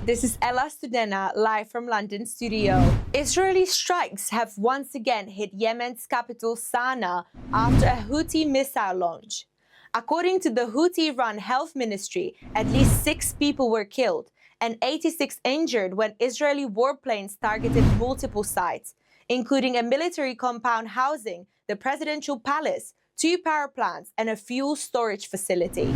This is Ella Studena, live from London studio. Israeli strikes have once again hit Yemen's capital Sana'a after a Houthi missile launch. According to the Houthi-run health ministry, at least 6 people were killed and 86 injured when Israeli warplanes targeted multiple sites, including a military compound housing the presidential palace, 2 power plants, and a fuel storage facility.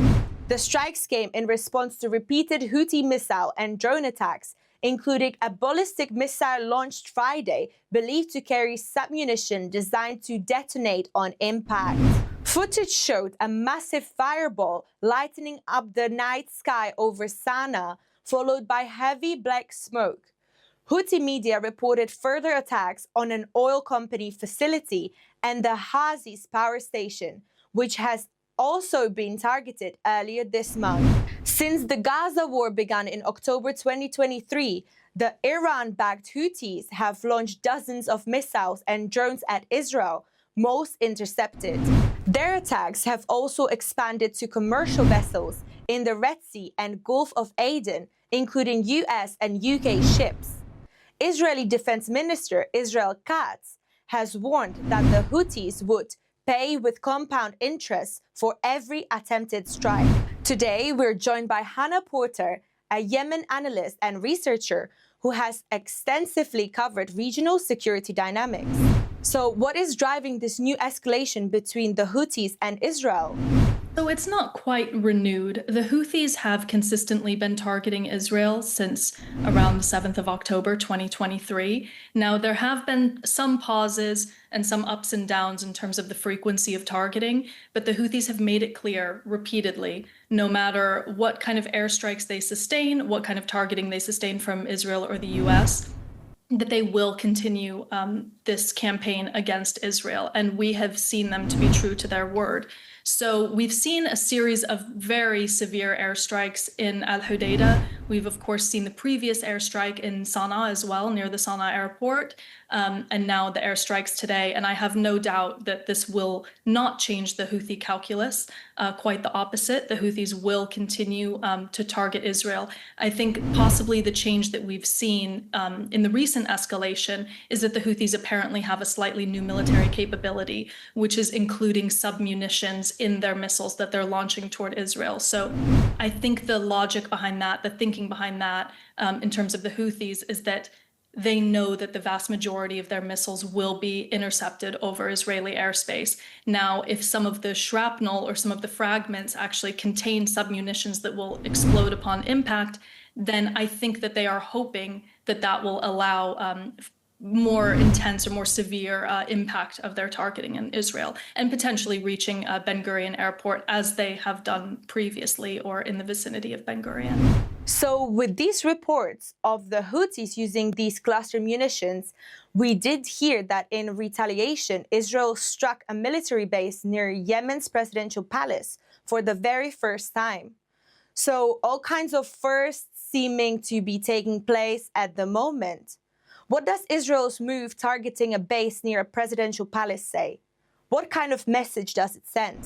The strikes came in response to repeated Houthi missile and drone attacks, including a ballistic missile launched Friday believed to carry submunition designed to detonate on impact. Footage showed a massive fireball lightening up the night sky over Sana'a, followed by heavy black smoke. Houthi media reported further attacks on an oil company facility and the Hazis power station, which has also been targeted earlier this month. Since the Gaza war began in October 2023, the Iran-backed Houthis have launched dozens of missiles and drones at Israel, most intercepted. Their attacks have also expanded to commercial vessels in the Red Sea and Gulf of Aden, including US and UK ships. Israeli Defense Minister Israel Katz has warned that the Houthis would pay with compound interest for every attempted strike. Today, we're joined by Hannah Porter, a Yemen analyst and researcher who has extensively covered regional security dynamics. So what is driving this new escalation between the Houthis and Israel? So it's not quite renewed. The Houthis have consistently been targeting Israel since around the 7th of October 2023. Now, there have been some pauses and some ups and downs in terms of the frequency of targeting, but the Houthis have made it clear repeatedly, no matter what kind of airstrikes they sustain, what kind of targeting they sustain from Israel or the US, that they will continue this campaign against Israel. And we have seen them to be true to their word. So we've seen a series of very severe airstrikes in Al Hudaydah. We've, of course, seen the previous airstrike in Sana'a as well, near the Sana'a airport, and now the airstrikes today. And I have no doubt that this will not change the Houthi calculus, quite the opposite. The Houthis will continue to target Israel. I think possibly the change that we've seen in the recent escalation is that the Houthis apparently have a slightly new military capability, which is including submunitions in their missiles that they're launching toward Israel. So I think the logic behind that, the thinking behind that in terms of the Houthis is that they know that the vast majority of their missiles will be intercepted over Israeli airspace. Now, if some of the shrapnel or some of the fragments actually contain submunitions that will explode upon impact, then I think that they are hoping that that will allow more intense or more severe impact of their targeting in Israel and potentially reaching Ben Gurion Airport as they have done previously or in the vicinity of Ben Gurion. So with these reports of the Houthis using these cluster munitions, we did hear that in retaliation, Israel struck a military base near Yemen's presidential palace for the very first time. So all kinds of firsts seeming to be taking place at the moment. What does Israel's move targeting a base near a presidential palace say? What kind of message does it send?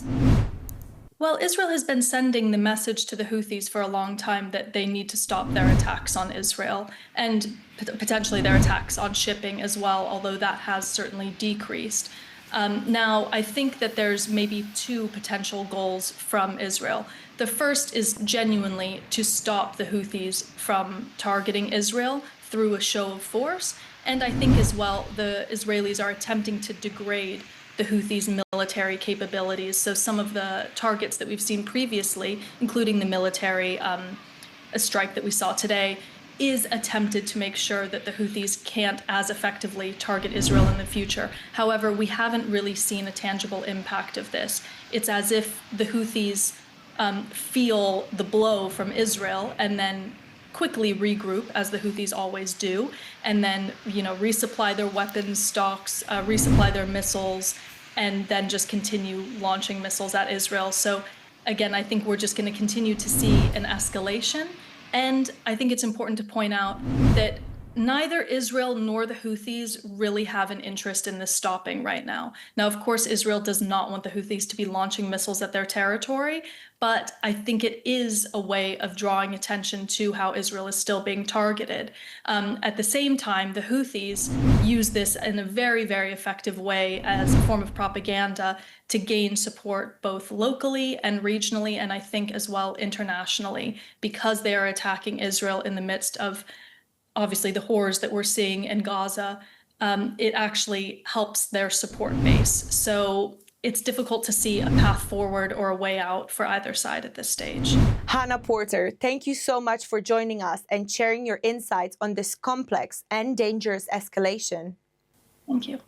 Well, Israel has been sending the message to the Houthis for a long time that they need to stop their attacks on Israel and potentially their attacks on shipping as well, although that has certainly decreased. Now, I think that there's maybe 2 potential goals from Israel. The first is genuinely to stop the Houthis from targeting Israel through a show of force. And I think as well, the Israelis are attempting to degrade the Houthis' military capabilities. So some of the targets that we've seen previously, including the military a strike that we saw today, is attempted to make sure that the Houthis can't as effectively target Israel in the future. However, we haven't really seen a tangible impact of this. It's as if the Houthis feel the blow from Israel and then quickly regroup, as the Houthis always do, and then, resupply their weapons stocks, resupply their missiles, and then just continue launching missiles at Israel. So again, I think we're just going to continue to see an escalation. And I think it's important to point out that Neither Israel nor the Houthis really have an interest in this stopping right now. Now, of course, Israel does not want the Houthis to be launching missiles at their territory, but I think it is a way of drawing attention to how Israel is still being targeted. At the same time, the Houthis use this in a very, very effective way as a form of propaganda to gain support both locally and regionally, and I think as well internationally, because they are attacking Israel in the midst of obviously the horrors that we're seeing in Gaza. It actually helps their support base. So it's difficult to see a path forward or a way out for either side at this stage. Hannah Porter, thank you so much for joining us and sharing your insights on this complex and dangerous escalation. Thank you.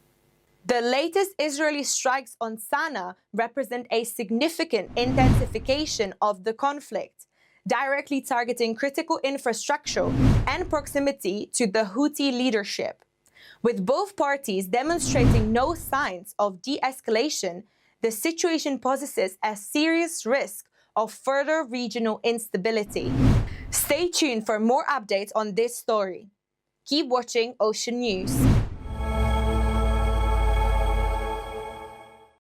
The latest Israeli strikes on Sana'a represent a significant intensification of the conflict, directly targeting critical infrastructure and proximity to the Houthi leadership. With both parties demonstrating no signs of de-escalation, the situation poses a serious risk of further regional instability. Stay tuned for more updates on this story. Keep watching Ocean News.